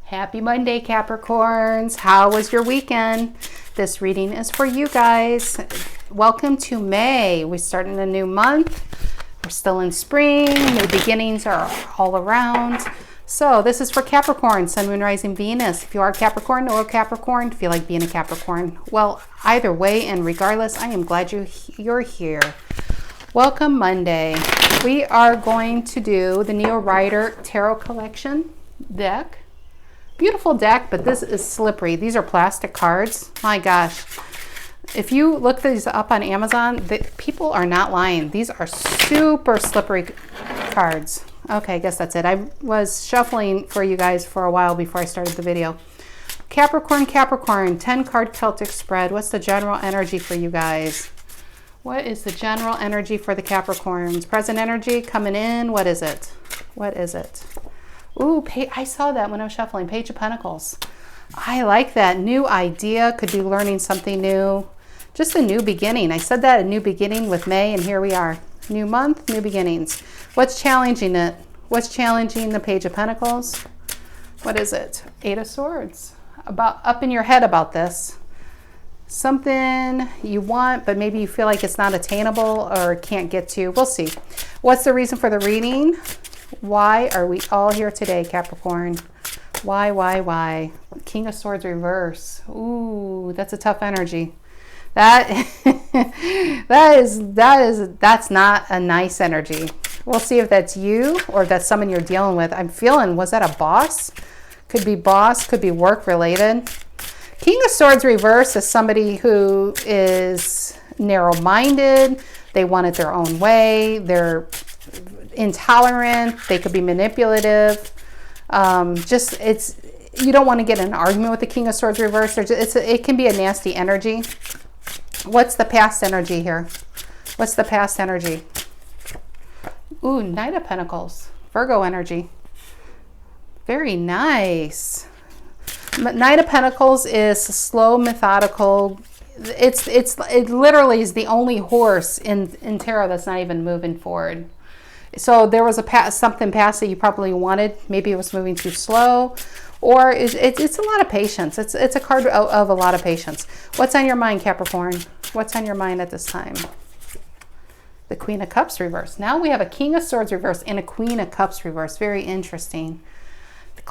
Happy Monday, Capricorns. How was your weekend? This reading is for you guys. Welcome to May. We're starting a new month. We're still in spring. New beginnings are all around. So this is for Capricorn, Sun, Moon, Rising, Venus. If you are Capricorn or Capricorn, feel like being a Capricorn. Well, either way and regardless, I am glad you're here. Welcome Monday. We are going to do the Neo Rider Tarot Collection deck. Beautiful deck, but this is slippery. These are plastic cards. My gosh. If you look these up on Amazon, people are not lying. These are super slippery cards. Okay, I guess that's it. I was shuffling for you guys for a while before I started the video. Capricorn, 10 card Celtic spread. What's the general energy for you guys? What is the general energy for the Capricorns? Present energy coming in. What is it? What is it? Ooh, I saw that when I was shuffling. Page of Pentacles. I like that. New idea. Could be learning something new. Just a new beginning. I said that, a new beginning with May, and here we are. New month, new beginnings. What's challenging it? What's challenging the Page of Pentacles? What is it? Eight of Swords. Up in your head about this. Something you want, but maybe you feel like it's not attainable or can't get to. We'll see. What's the reason for the reading? Why are we all here today, Capricorn? Why? King of Swords reverse. Ooh, that's a tough energy. That's not a nice energy. We'll see if that's you or if that's someone you're dealing with. I'm feeling, was that a boss? Could be boss, could be work related. King of Swords reverse is somebody who is narrow-minded. They want it their own way. They're intolerant. They could be manipulative. You don't want to get in an argument with the King of Swords reverse. It can be a nasty energy. What's the past energy here? What's the past energy? Ooh, Knight of Pentacles. Virgo energy. Very nice. Knight of Pentacles is slow, methodical. It literally is the only horse in tarot that's not even moving forward. So there was something past that you probably wanted. Maybe it was moving too slow, or it's a lot of patience. It's a card of a lot of patience. What's on your mind, Capricorn? What's on your mind at this time? The Queen of Cups reverse. Now we have a King of Swords reverse and a Queen of Cups reverse. Very interesting.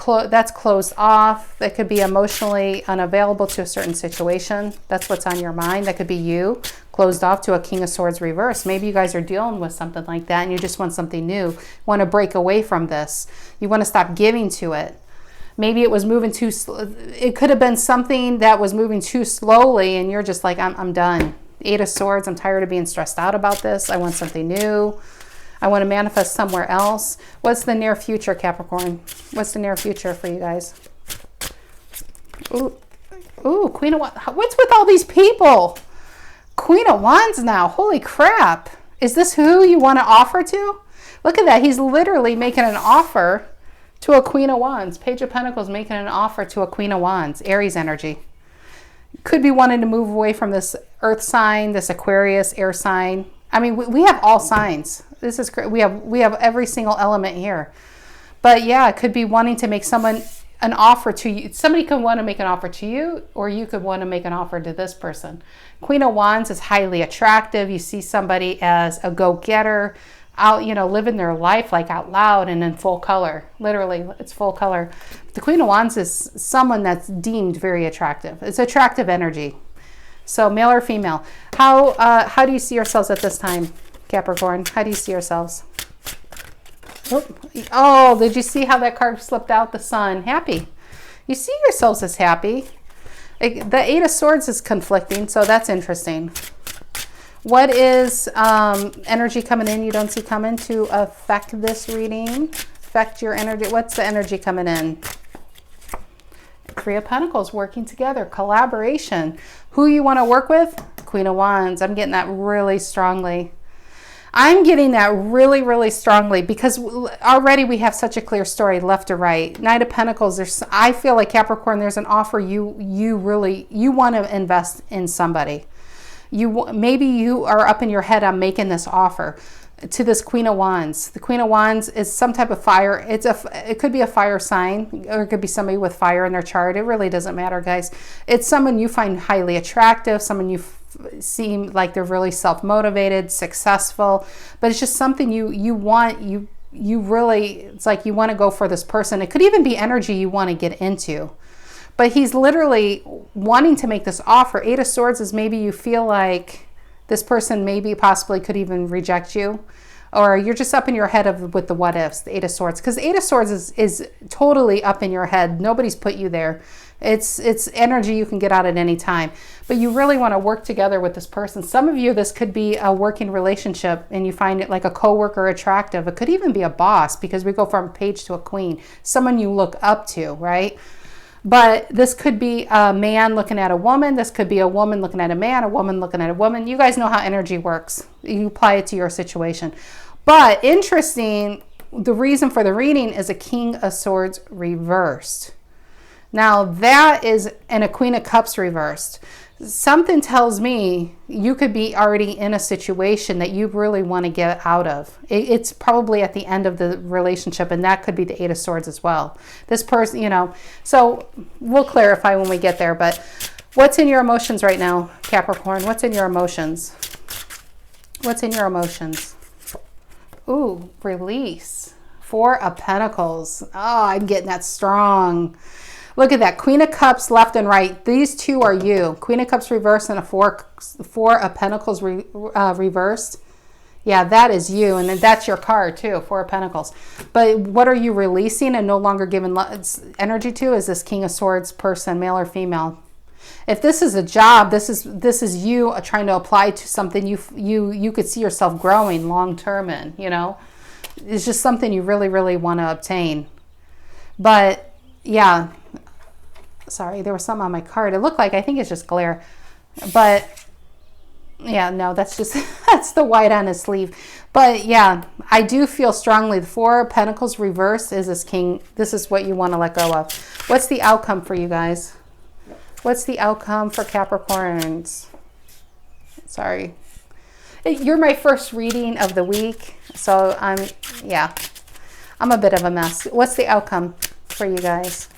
That's closed off. That could be emotionally unavailable to a certain situation. That's what's on your mind. That could be you closed off to a King of Swords reverse. Maybe you guys are dealing with something like that and you just want something new. You want to break away from this. You want to stop giving to it. Maybe it was moving too slow. It could have been something that was moving too slowly and you're just like, I'm done. Eight of Swords. I'm tired of being stressed out about this. I want something new. I want to manifest somewhere else. What's the near future, Capricorn? What's the near future for you guys? Ooh, Queen of Wands. What's with all these people? Queen of Wands now. Holy crap. Is this who you want to offer to? Look at that. He's literally making an offer to a Queen of Wands. Page of Pentacles making an offer to a Queen of Wands. Aries energy. Could be wanting to move away from this earth sign, this Aquarius air sign. I mean, we have all signs. This is we have every single element here. But yeah, it could be wanting to make someone an offer to you. Somebody could want to make an offer to you, or you could want to make an offer to this person. Queen of Wands is highly attractive. You see somebody as a go-getter, out, living their life like out loud and in full color. Literally, it's full color. The Queen of Wands is someone that's deemed very attractive. It's attractive energy. So male or female. How do you see yourselves at this time, Capricorn? How do you see yourselves? Oh, did you see how that card slipped out? The Sun. Happy. You see yourselves as happy. The Eight of Swords is conflicting, so that's interesting. What is energy coming in you don't see coming to affect this reading? Affect your energy. What's the energy coming in? Three of Pentacles, working together, collaboration. Who you want to work with? Queen of Wands. I'm getting that really strongly. I'm getting that really, really strongly because already we have such a clear story left to right. Knight of Pentacles, I feel like Capricorn, there's an offer you want to invest in somebody. Maybe you are up in your head, I'm making this offer. to this Queen of Wands. The Queen of Wands is some type of fire. It could be a fire sign, or it could be somebody with fire in their chart. It really doesn't matter, guys. It's someone you find highly attractive, someone you seem like they're really self-motivated, successful, but it's just something you want, you really, it's like you want to go for this person. It could even be energy you want to get into. But he's literally wanting to make this offer. Eight of Swords is maybe you feel like this person maybe possibly could even reject you, or you're just up in your head with the what ifs, the Eight of Swords. Because Eight of Swords is totally up in your head. Nobody's put you there. It's energy you can get out at any time. But you really want to work together with this person. Some of you, this could be a working relationship and you find it like a coworker attractive. It could even be a boss, because we go from a page to a queen. Someone you look up to, right? But this could be a man looking at a woman. This could be a woman looking at a man, a woman looking at a woman. You guys know how energy works. You apply it to your situation. But interesting, the reason for the reading is a King of Swords reversed. Now that is, and a Queen of Cups reversed. Something tells me you could be already in a situation that you really want to get out of. It's probably at the end of the relationship, and that could be the Eight of Swords as well. This person, you know, so we'll clarify when we get there. But what's in your emotions right now, Capricorn? What's in your emotions? What's in your emotions? Ooh, release. Four of Pentacles. Oh, I'm getting that strong. Look at that. Queen of Cups left and right. These two are you. Queen of Cups reversed and a four of Pentacles reversed. Yeah, that is you. And that's your card too, Four of Pentacles. But what are you releasing and no longer giving energy to is this King of Swords person, male or female. If this is a job, this is you trying to apply to something you could see yourself growing long term in, you know. It's just something you really, really want to obtain. But yeah, sorry, there was something on my card. It looked like, I think it's just glare. But yeah, no, that's just, that's the white on his sleeve. But yeah, I do feel strongly the Four of Pentacles reversed is this king. This is what you want to let go of. What's the outcome for you guys? What's the outcome for Capricorns? Sorry. You're my first reading of the week. So I'm a bit of a mess. What's the outcome for you guys?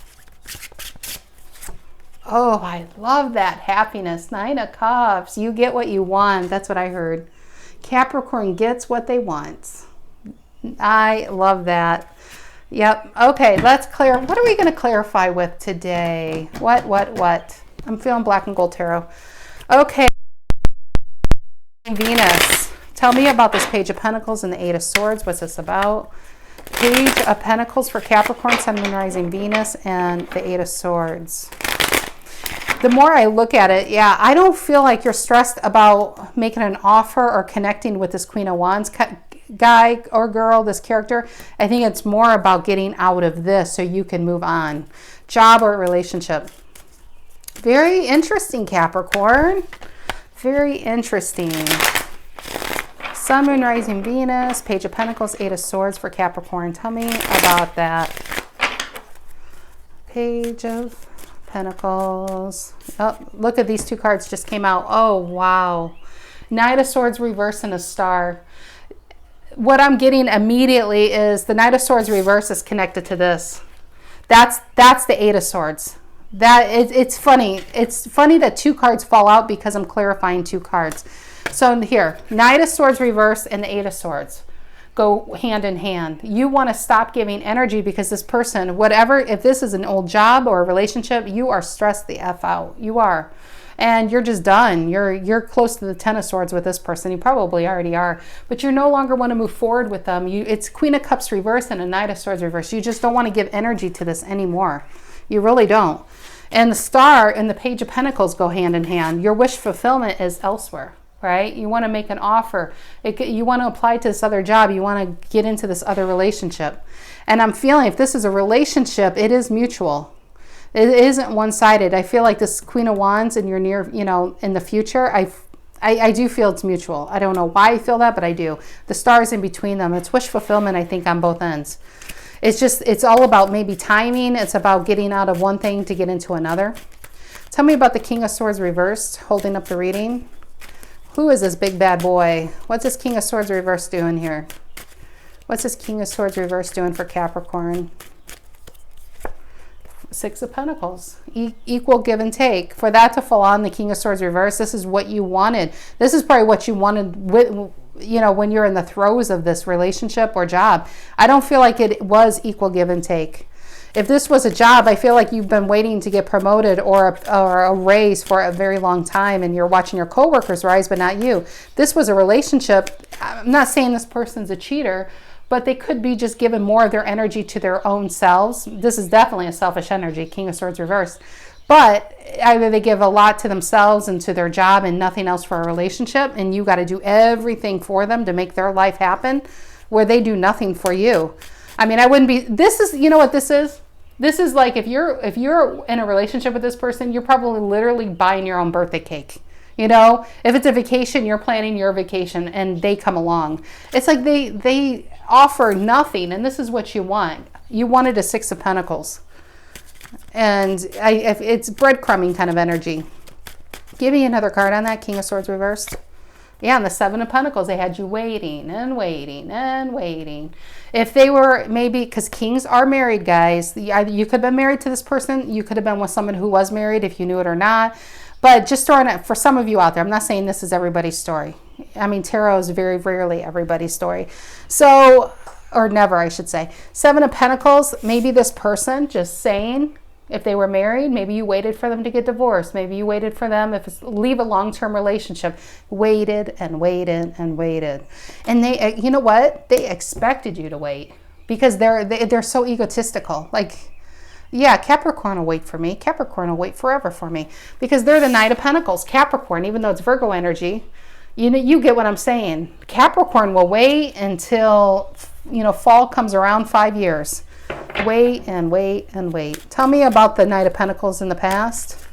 Oh, I love that. Happiness. Nine of Cups. You get what you want. That's what I heard. Capricorn gets what they want. I love that. Yep. Okay, let's clear. What are we going to clarify with today? What? I'm feeling Black and Gold Tarot. Okay. Venus. Tell me about this Page of Pentacles and the Eight of Swords. What's this about? Page of Pentacles for Capricorn, Sun, Moon, Rising, Venus, and the Eight of Swords. The more I look at it, yeah, I don't feel like you're stressed about making an offer or connecting with this Queen of Wands guy or girl, this character. I think it's more about getting out of this so you can move on. Job or relationship. Very interesting, Capricorn. Very interesting. Sun, Moon, Rising, Venus, Page of Pentacles, Eight of Swords for Capricorn. Tell me about that. Page of Pentacles. Oh, look at these two cards just came out. Oh, wow. Knight of Swords reverse and a star. What I'm getting immediately is the Knight of Swords reverse is connected to this. That's the Eight of Swords. It's funny. It's funny that two cards fall out because I'm clarifying two cards. So here, Knight of Swords reverse and the Eight of Swords go hand in hand. You want to stop giving energy because this person, whatever, if this is an old job or a relationship, you are stressed the F out. You are. And you're just done. You're close to the Ten of Swords with this person. You probably already are. But you no longer want to move forward with them. It's Queen of Cups reverse and a Knight of Swords reverse. You just don't want to give energy to this anymore. You really don't. And the Star and the Page of Pentacles go hand in hand. Your wish fulfillment is elsewhere. Right? You want to make an offer. You want to apply to this other job. You want to get into this other relationship. And I'm feeling if this is a relationship, it is mutual. It isn't one-sided. I feel like this Queen of Wands in your near, in the future, I do feel it's mutual. I don't know why I feel that, but I do. The Stars in between them. It's wish fulfillment, I think, on both ends. It's all about maybe timing. It's about getting out of one thing to get into another. Tell me about the King of Swords reversed, holding up the reading. Who is this big bad boy? What's this King of Swords reverse doing here? What's this King of Swords reverse doing for Capricorn? Six of Pentacles. Equal give and take. For that to fall on the King of Swords reverse, this is what you wanted. This is probably what you wanted with, you know, when you're in the throes of this relationship or job. I don't feel like it was equal give and take. If this was a job, I feel like you've been waiting to get promoted or a raise for a very long time, and you're watching your coworkers rise, but not you. This was a relationship. I'm not saying this person's a cheater, but they could be just giving more of their energy to their own selves. This is definitely a selfish energy, King of Swords reversed. But either they give a lot to themselves and to their job and nothing else for a relationship, and you got to do everything for them to make their life happen, where they do nothing for you. I mean, I wouldn't be, this is, you know what this is? This is like if you're in a relationship with this person, you're probably literally buying your own birthday cake. You know, if it's a vacation, you're planning your vacation and they come along. It's like they offer nothing, and this is what you want. You wanted a Six of Pentacles. And it's breadcrumbing kind of energy. Give me another card on that, King of Swords reversed. Yeah, and the Seven of Pentacles, they had you waiting and waiting and waiting. If they were maybe, because kings are married, guys. You could have been married to this person. You could have been with someone who was married, if you knew it or not. But just throwing it for some of you out there, I'm not saying this is everybody's story. I mean, tarot is very rarely everybody's story. So, or never, I should say. Seven of Pentacles, maybe this person just saying, if they were married, maybe you waited for them to get divorced. Maybe you waited for them, if it's leave a long-term relationship, waited and waited and waited. And they, you know what? They expected you to wait because they're so egotistical. Like, yeah, Capricorn will wait for me. Capricorn will wait forever for me because they're the Knight of Pentacles. Capricorn, even though it's Virgo energy, you know, you get what I'm saying. Capricorn will wait until, you know, fall comes around, 5 years. Wait and wait and wait. Tell me about the Knight of Pentacles in the past.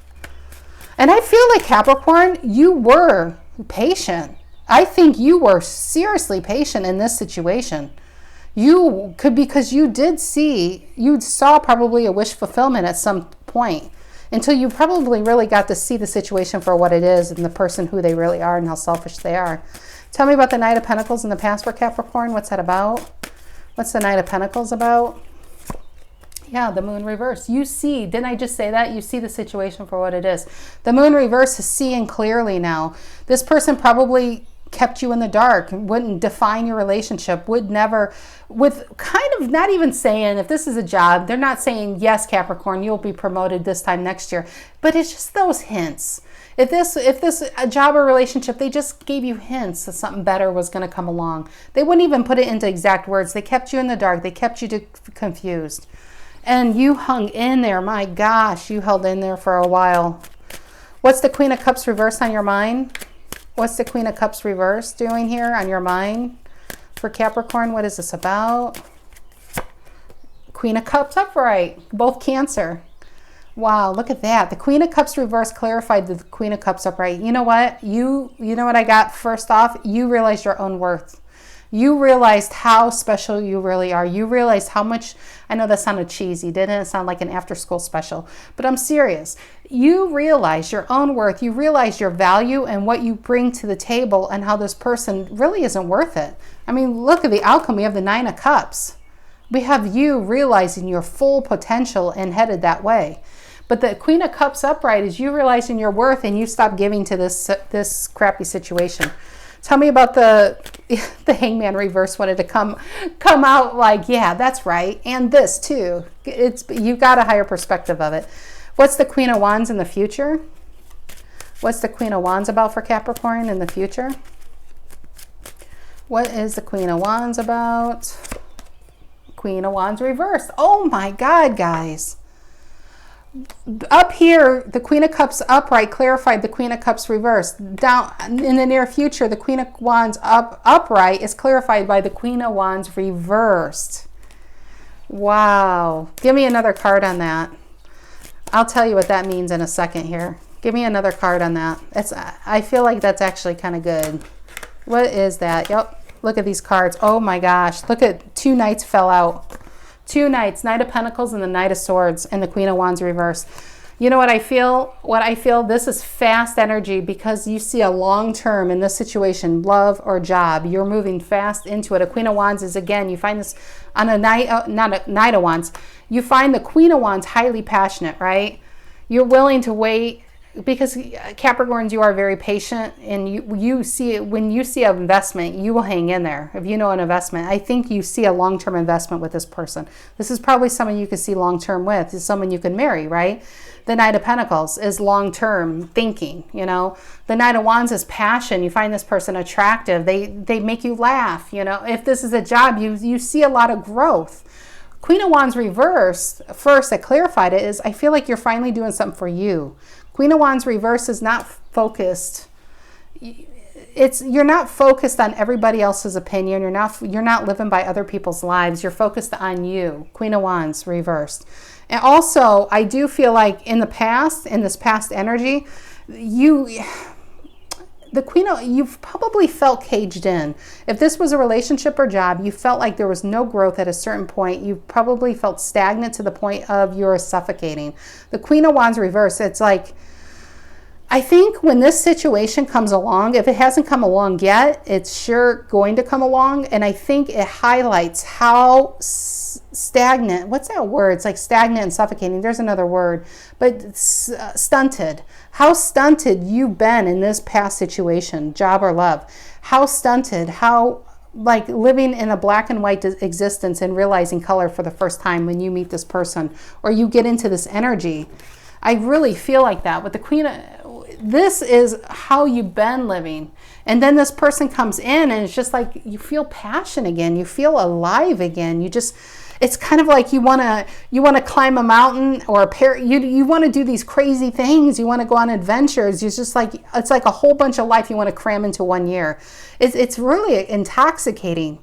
And I feel like Capricorn, you were patient. I think you were seriously patient in this situation. You could, because you saw probably a wish fulfillment at some point until you probably really got to see the situation for what it is and the person who they really are and how selfish they are. Tell me about the Knight of Pentacles in the past for Capricorn. What's that about? What's the Knight of Pentacles about? Yeah, the Moon reverse. You see, didn't I just say that? You see the situation for what it is. The Moon reverse is seeing clearly now. This person probably kept you in the dark, wouldn't define your relationship, would never, with kind of not even saying, if this is a job, they're not saying, yes, Capricorn, you'll be promoted this time next year. But it's just those hints. If this a job or relationship, they just gave you hints that something better was going to come along. They wouldn't even put it into exact words. They kept you in the dark. They kept you confused. And you hung in there. My gosh, you held in there for a while. What's the Queen of Cups reversed on your mind? What's the Queen of Cups reversed doing here on your mind for Capricorn? What is this about? Queen of Cups upright, both Cancer. Wow, look at that. The Queen of Cups reversed clarified the Queen of Cups upright. You know what? You know what I got first off? You realized your own worth. You realized how special you really are. You realized how much, I know that sounded cheesy, didn't it? Sound like an after-school special, but I'm serious. You realize your own worth. You realize your value and what you bring to the table and how this person really isn't worth it. I mean, look at the outcome. We have the Nine of Cups. We have you realizing your full potential and headed that way. But the Queen of Cups upright is you realizing your worth and you stop giving to this crappy situation. Tell me about the Hangman reverse wanted to come out like, yeah, that's right. And this too. You've got a higher perspective of it. What's the Queen of Wands in the future? What's the Queen of Wands about for Capricorn in the future? What is the Queen of Wands about? Queen of Wands reversed. Oh my God, guys. Up here, the Queen of Cups upright clarified the Queen of Cups reversed. Down in the near future, the Queen of Wands upright is clarified by the Queen of Wands reversed. Wow. Give me another card on that. I'll tell you what that means in a second here. Give me another card on that. I feel like that's actually kind of good. What is that? Yep. Look at these cards. Oh my gosh. Look at two knights fell out. Two knights, Knight of Pentacles and the Knight of Swords and the Queen of Wands reversed. You know what I feel? What I feel, this is fast energy because you see a long term in this situation, love or job. You're moving fast into it. A Queen of Wands is, again, you find this on a Knight, not a Knight of Wands. You find the Queen of Wands highly passionate, right? You're willing to wait because Capricorns, you are very patient, and you see it when you see an investment, you will hang in there. If you know an investment, I think you see a long-term investment with this person. This is probably someone you could see long-term with. Is someone you can marry, right? The Knight of Pentacles is long-term thinking, you know. The Knight of Wands is passion. You find this person attractive. They make you laugh, you know. If this is a job, you see a lot of growth. Queen of Wands reverse, first I clarified it, is I feel like you're finally doing something for you. Queen of Wands reverse is not focused. You're not focused on everybody else's opinion. You're not living by other people's lives. You're focused on you. Queen of Wands reversed. And also, I do feel like in the past, in this past energy, you've probably felt caged in. If this was a relationship or job, you felt like there was no growth at a certain point. You probably felt stagnant to the point of you're suffocating. The Queen of Wands reverse, it's like, I think when this situation comes along, if it hasn't come along yet, it's sure going to come along. And I think it highlights how stagnant, what's that word? It's like stagnant and suffocating. There's another word, but stunted. How stunted you've been in this past situation, job or love. How stunted, how like living in a black and white existence and realizing color for the first time when you meet this person or you get into this energy. I really feel like that with the Queen. This is how you've been living. And then this person comes in and it's just like you feel passion again. You feel alive again. It's kind of like you want to climb a mountain or you want to do these crazy things. You want to go on adventures. It's like a whole bunch of life you want to cram into 1 year. It's really intoxicating.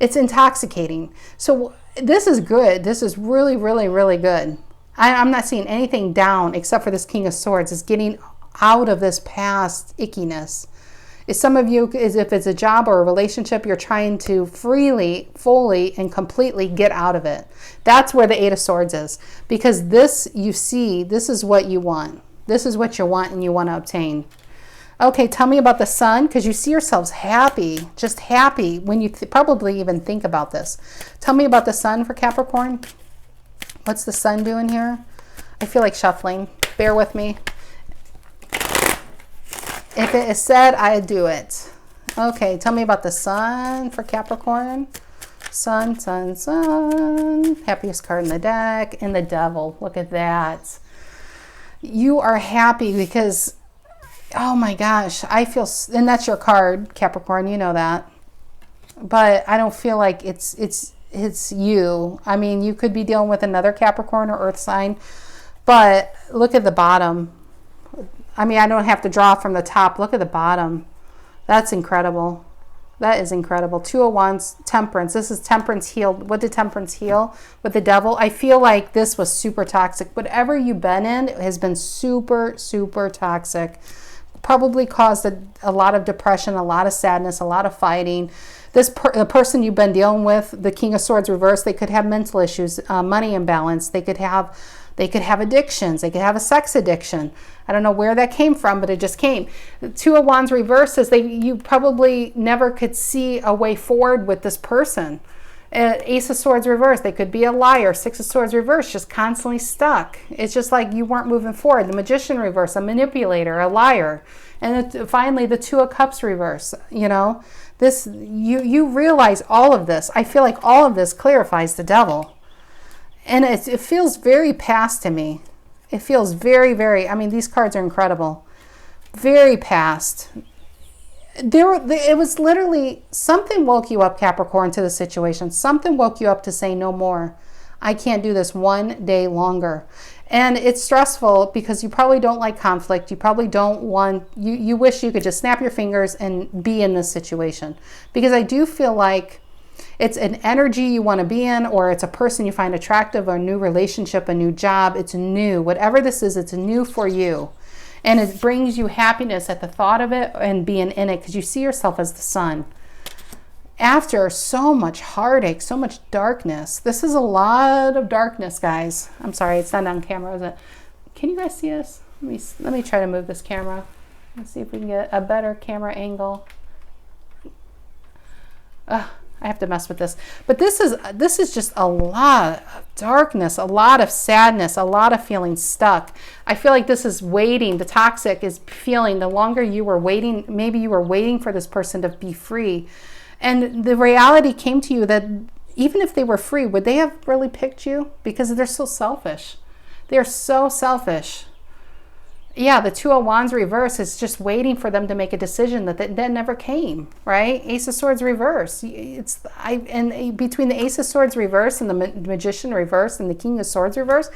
It's intoxicating. So this is good. This is really, really, really good. I'm not seeing anything down except for this King of Swords. It's getting out of this past ickiness. If some of you, if it's a job or a relationship, you're trying to freely, fully, and completely get out of it. That's where the Eight of Swords is. Because this, you see, this is what you want. This is what you want and you want to obtain. Okay, tell me about the Sun, because you see yourselves happy, just happy when you probably even think about this. Tell me about the Sun for Capricorn. What's the Sun doing here? I feel like shuffling. Bear with me. If it is said, I do it. Okay, tell me about the Sun for Capricorn. Sun, Sun, Sun. Happiest card in the deck. And the Devil. Look at that. You are happy because, oh my gosh, I feel, and that's your card, Capricorn, you know that. But I don't feel like it's you. I mean, you could be dealing with another Capricorn or Earth sign, but look at the bottom. I mean, I don't have to draw from the top. Look at the bottom. That's incredible. That is incredible. Two of Wands, Temperance. This is Temperance healed. What did Temperance heal? With the Devil. I feel like this was super toxic. Whatever you've been in has been super, super toxic. Probably caused a lot of depression, a lot of sadness, a lot of fighting. The person you've been dealing with, the King of Swords reversed, they could have mental issues, money imbalance. They could have addictions. They could have a sex addiction. I don't know where that came from, but it just came. The Two of Wands reversed is you probably never could see a way forward with this person. Ace of Swords reversed. They could be a liar. Six of Swords reversed, just constantly stuck. It's just like you weren't moving forward. The Magician reversed, a manipulator, a liar. And finally, the Two of Cups reversed. You know, this you realize all of this. I feel like all of this clarifies the Devil. And it feels very past to me. It feels very, very, I mean, these cards are incredible. Very past. It was literally, something woke you up, Capricorn, to the situation. Something woke you up to say no more. I can't do this one day longer. And it's stressful because you probably don't like conflict. You probably don't want, you wish you could just snap your fingers and be in this situation. Because I do feel like it's an energy you want to be in, or it's a person you find attractive, or a new relationship, a new job. It's new. Whatever this is, it's new for you. And it brings you happiness at the thought of it and being in it because you see yourself as the Sun. After so much heartache, so much darkness. This is a lot of darkness, guys. I'm sorry, it's not on camera, is it? Can you guys see us? Let me try to move this camera. Let's see if we can get a better camera angle. I have to mess with this. But this is just a lot of darkness, a lot of sadness, a lot of feeling stuck. I feel like this is waiting. The toxic is feeling the longer you were waiting, maybe you were waiting for this person to be free. And the reality came to you that even if they were free, would they have really picked you? Because they're so selfish. They're so selfish. Yeah, the Two of Wands reverse is just waiting for them to make a decision that never came, right? Ace of Swords reverse. And between the Ace of Swords reverse and the Magician reverse and the King of Swords reverse,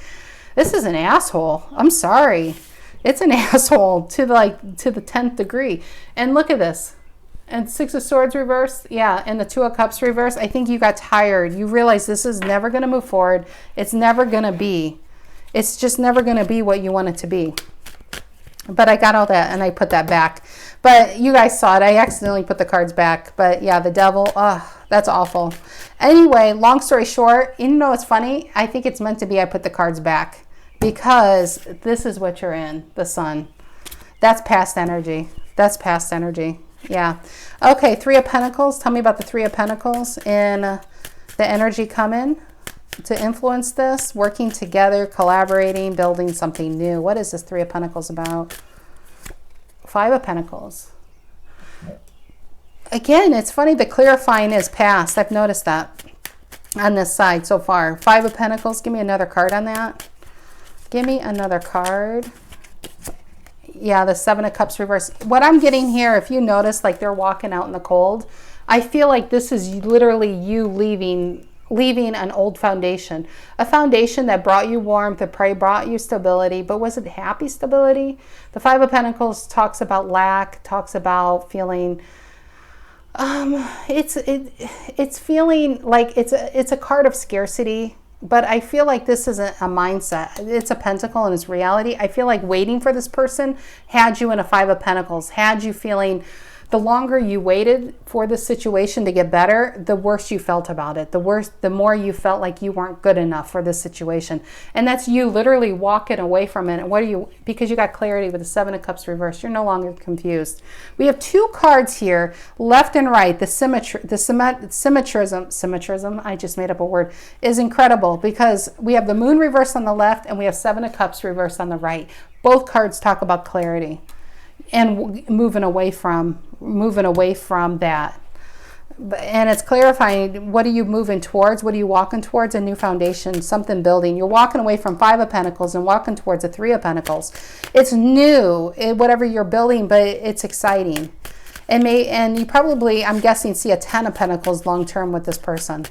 this is an asshole. I'm sorry. It's an asshole to the 10th degree. And look at this. And Six of Swords reverse, yeah, and the Two of Cups reverse. I think you got tired. You realize this is never going to move forward. It's never going to be. It's just never going to be what you want it to be. But I got all that and I put that back. But you guys saw it. I accidentally put the cards back. But yeah, the Devil, that's awful. Anyway, long story short, you know what's funny? I think it's meant to be I put the cards back because this is what you're in, the Sun. That's past energy. That's past energy. Yeah. Okay, Three of Pentacles. Tell me about the Three of Pentacles and the energy coming to influence this, working together, collaborating, building something new. What is this Three of Pentacles about? Five of Pentacles. Again, it's funny, the clarifying is past. I've noticed that on this side so far. Five of Pentacles. Give me another card on that. Give me another card. Yeah, the Seven of Cups reverse. What I'm getting here, if you notice, like they're walking out in the cold, I feel like this is literally you leaving an old foundation, a foundation that brought you warmth, that probably brought you stability, but was it happy stability? The Five of Pentacles talks about lack, talks about feeling, it's feeling like it's a card of scarcity, but I feel like this isn't a mindset. It's a pentacle and it's reality. I feel like waiting for this person had you in a Five of Pentacles, had you feeling the longer you waited for the situation to get better, the worse you felt about it. The more you felt like you weren't good enough for this situation. And that's you literally walking away from it. And because you got clarity with the Seven of Cups reversed, you're no longer confused. We have two cards here, left and right. The symmetrism, I just made up a word, is incredible because we have the Moon reversed on the left and we have Seven of Cups reversed on the right. Both cards talk about clarity and moving away from that. And it's clarifying, what are you moving towards? What are you walking towards? A new foundation, something building. You're walking away from Five of Pentacles and walking towards a Three of Pentacles. It's new, whatever you're building, but it's exciting. And you probably, I'm guessing, see a 10 of Pentacles long term with this person.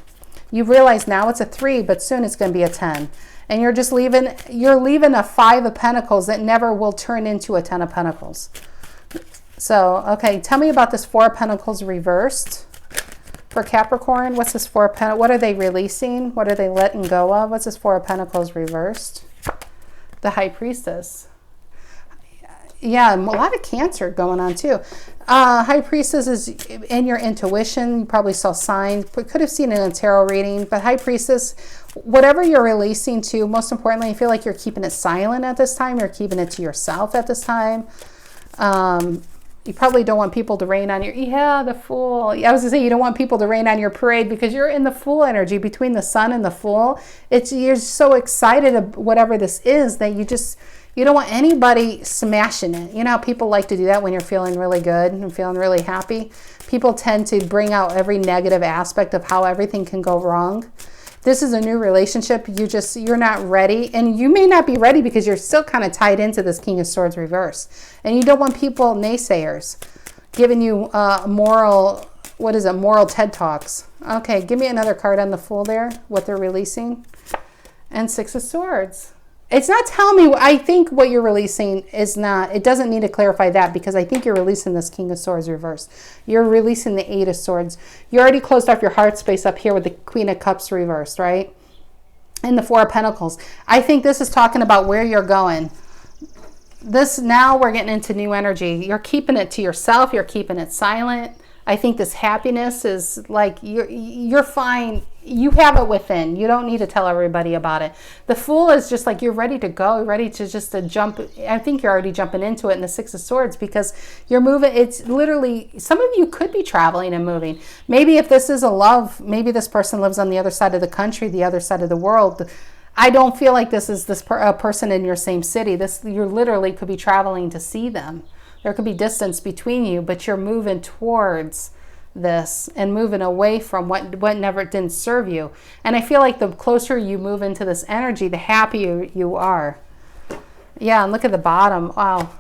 You realize now it's a 3, but soon it's going to be a 10. And you're just leaving a Five of Pentacles that never will turn into a 10 of Pentacles. So, okay, tell me about this Four of Pentacles reversed for Capricorn. What's this Four of Pentacles? What are they releasing? What are they letting go of? What's this Four of Pentacles reversed? The High Priestess. Yeah, a lot of Cancer going on too. High Priestess is in your intuition. You probably saw signs, but could have seen it in a tarot reading. But High Priestess, whatever you're releasing to, most importantly, I feel like you're keeping it silent at this time. You're keeping it to yourself at this time. You probably don't want people to rain on your, the Fool. I was gonna say you don't want people to rain on your parade because you're in the Fool energy between the Sun and the Fool. You're so excited of whatever this is that you don't want anybody smashing it. You know how people like to do that when you're feeling really good and feeling really happy? People tend to bring out every negative aspect of how everything can go wrong. This is a new relationship. You're not ready. And you may not be ready because you're still kind of tied into this King of Swords reverse. And you don't want people, naysayers, giving you moral TED Talks. Okay, give me another card on the Fool there, what they're releasing. And Six of Swords. It's not telling me, I think what you're releasing is not, it doesn't need to clarify that because I think you're releasing this King of Swords reverse. You're releasing the Eight of Swords. You already closed off your heart space up here with the Queen of Cups reversed, right? And the Four of Pentacles. I think this is talking about where you're going. Now we're getting into new energy. You're keeping it to yourself. You're keeping it silent. I think this happiness is like you're fine. You have it within. You don't need to tell everybody about it. The Fool is just like you're ready to go, ready to just to jump. I think you're already jumping into it in the Six of Swords because you're moving. It's literally, some of you could be traveling and moving. Maybe if this is a love, maybe this person lives on the other side of the country, the other side of the world. I don't feel like this is a person in your same city. You literally could be traveling to see them. There could be distance between you, but you're moving towards this and moving away from what never didn't serve you. And I feel like the closer you move into this energy, the happier you are. Yeah, and look at the bottom. Wow.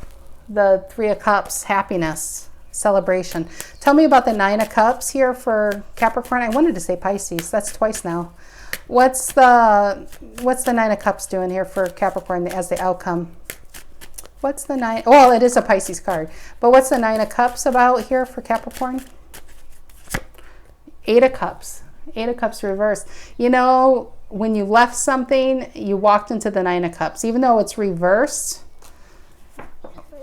The Three of Cups, happiness, celebration. Tell me about the Nine of Cups here for Capricorn. I wanted to say Pisces. That's twice now. What's the Nine of Cups doing here for Capricorn as the outcome? What's the nine? Well, it is a Pisces card. But what's the Nine of Cups about here for Capricorn? Eight of Cups. Eight of Cups reversed. You know, when you left something, you walked into the Nine of Cups. Even though it's reversed,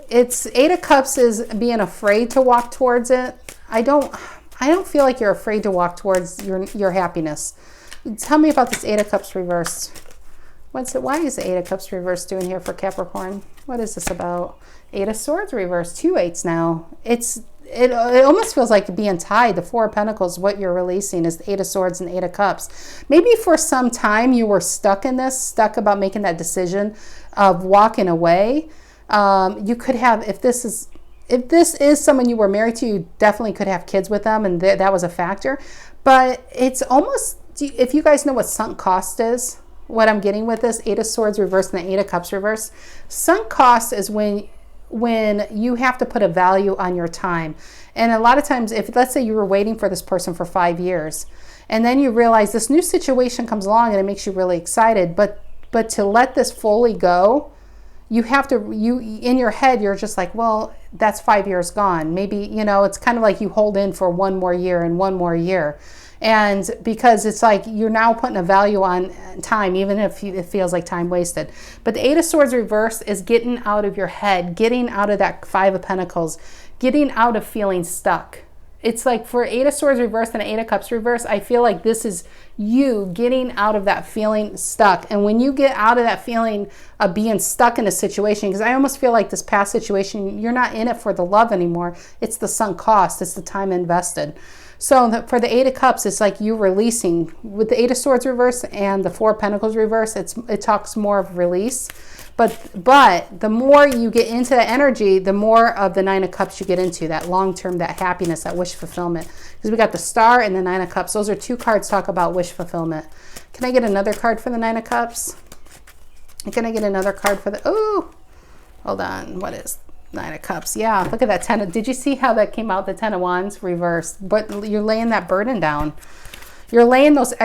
it's Eight of Cups is being afraid to walk towards it. I don't feel like you're afraid to walk towards your happiness. Tell me about this Eight of Cups reversed. Why is the Eight of Cups reversed doing here for Capricorn? What is this about? Eight of Swords reversed. 2 eights now. It almost feels like being tied. The Four of Pentacles, what you're releasing is the Eight of Swords and Eight of Cups. Maybe for some time you were stuck in this, stuck about making that decision of walking away. You could have, if this is someone you were married to, you definitely could have kids with them, and that was a factor. But it's almost, if you guys know what sunk cost is, what I'm getting with this Eight of Swords reversed and the Eight of Cups reversed. Sunk cost is when you have to put a value on your time. And a lot of times, if let's say you were waiting for this person for 5 years, and then you realize this new situation comes along and it makes you really excited, but to let this fully go, you have to, in your head, you're just like, well, that's 5 years gone. Maybe, it's kind of like you hold in for 1 more year and 1 more year. And because it's like you're now putting a value on time, even if it feels like time wasted. But the Eight of Swords reverse is getting out of your head, getting out of that Five of Pentacles, getting out of feeling stuck. It's like for Eight of Swords reverse and Eight of Cups reverse, I feel like this is you getting out of that feeling stuck. And when you get out of that feeling of being stuck in a situation, because I almost feel like this past situation, you're not in it for the love anymore. It's the sunk cost. It's the time invested. So for the Eight of Cups, it's like you releasing. With the Eight of Swords reverse and the Four of Pentacles reverse, it talks more of release. But the more you get into that energy, the more of the Nine of Cups you get into, that long-term, that happiness, that wish fulfillment. Because we got the Star and the Nine of Cups. Those are 2 cards talk about wish fulfillment. Can I get another card for the Nine of Cups? Can I get another card for the, oh, hold on, what is Nine of Cups? Yeah, look at that 10 of, did you see how that came out? The 10 of Wands reversed. But you're laying that burden down. You're laying those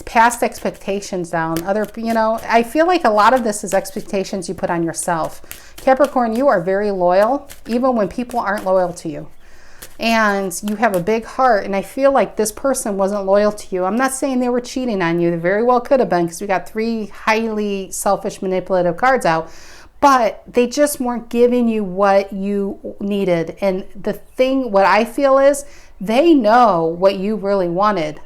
past expectations down. I feel like a lot of this is expectations you put on yourself. Capricorn, you are very loyal, even when people aren't loyal to you. And you have a big heart. And I feel like this person wasn't loyal to you. I'm not saying they were cheating on you. They very well could have been, because we got 3 highly selfish, manipulative cards out. But they just weren't giving you what you needed. And what I feel is they know what you really wanted.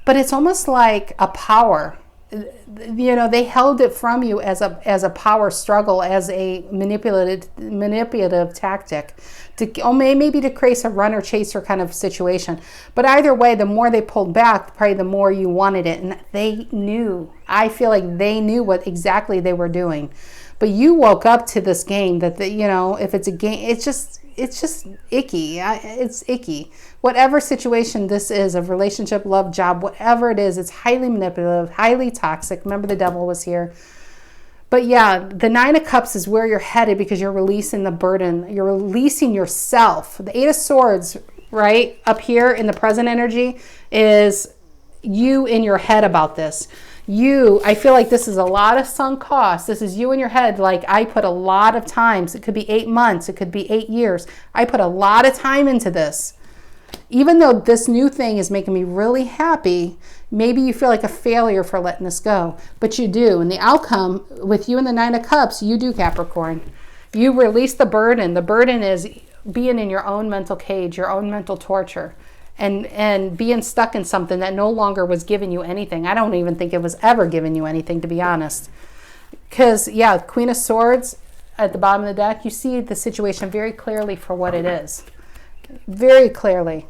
But it's almost like a power. They held it from you as a power struggle, as a manipulative tactic, maybe to create a runner chaser kind of situation. But either way, the more they pulled back, probably the more you wanted it. And they knew. I feel like they knew what exactly they were doing. But you woke up to this game that if it's a game, it's just icky. It's icky. Whatever situation this is, of relationship, love, job, whatever it is, it's highly manipulative, highly toxic. Remember, the devil was here. But yeah, the Nine of Cups is where you're headed, because you're releasing the burden. You're releasing yourself. The Eight of Swords, right up here in the present energy, is you in your head about this. I feel like this is a lot of sunk costs. This is you in your head. Like, I put a lot of times. It could be 8 months. It could be 8 years. I put a lot of time into this. Even though this new thing is making me really happy, maybe you feel like a failure for letting this go. But you do. And the outcome with you and the Nine of Cups, you do, Capricorn. You release the burden. The burden is being in your own mental cage, your own mental torture, and being stuck in something that no longer was giving you anything. I don't even think it was ever giving you anything, to be honest. Because, yeah, Queen of Swords at the bottom of the deck, you see the situation very clearly for what it is. Very clearly.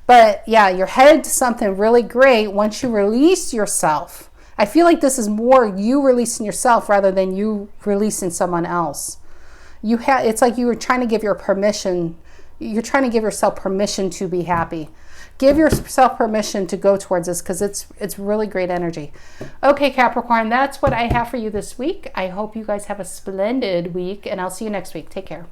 But, yeah, you're headed to something really great once you release yourself. I feel like this is more you releasing yourself rather than you releasing someone else. It's like you were trying to give your permission. You're trying to give yourself permission to be happy. Give yourself permission to go towards this because it's really great energy. Okay, Capricorn, that's what I have for you this week. I hope you guys have a splendid week, and I'll see you next week. Take care.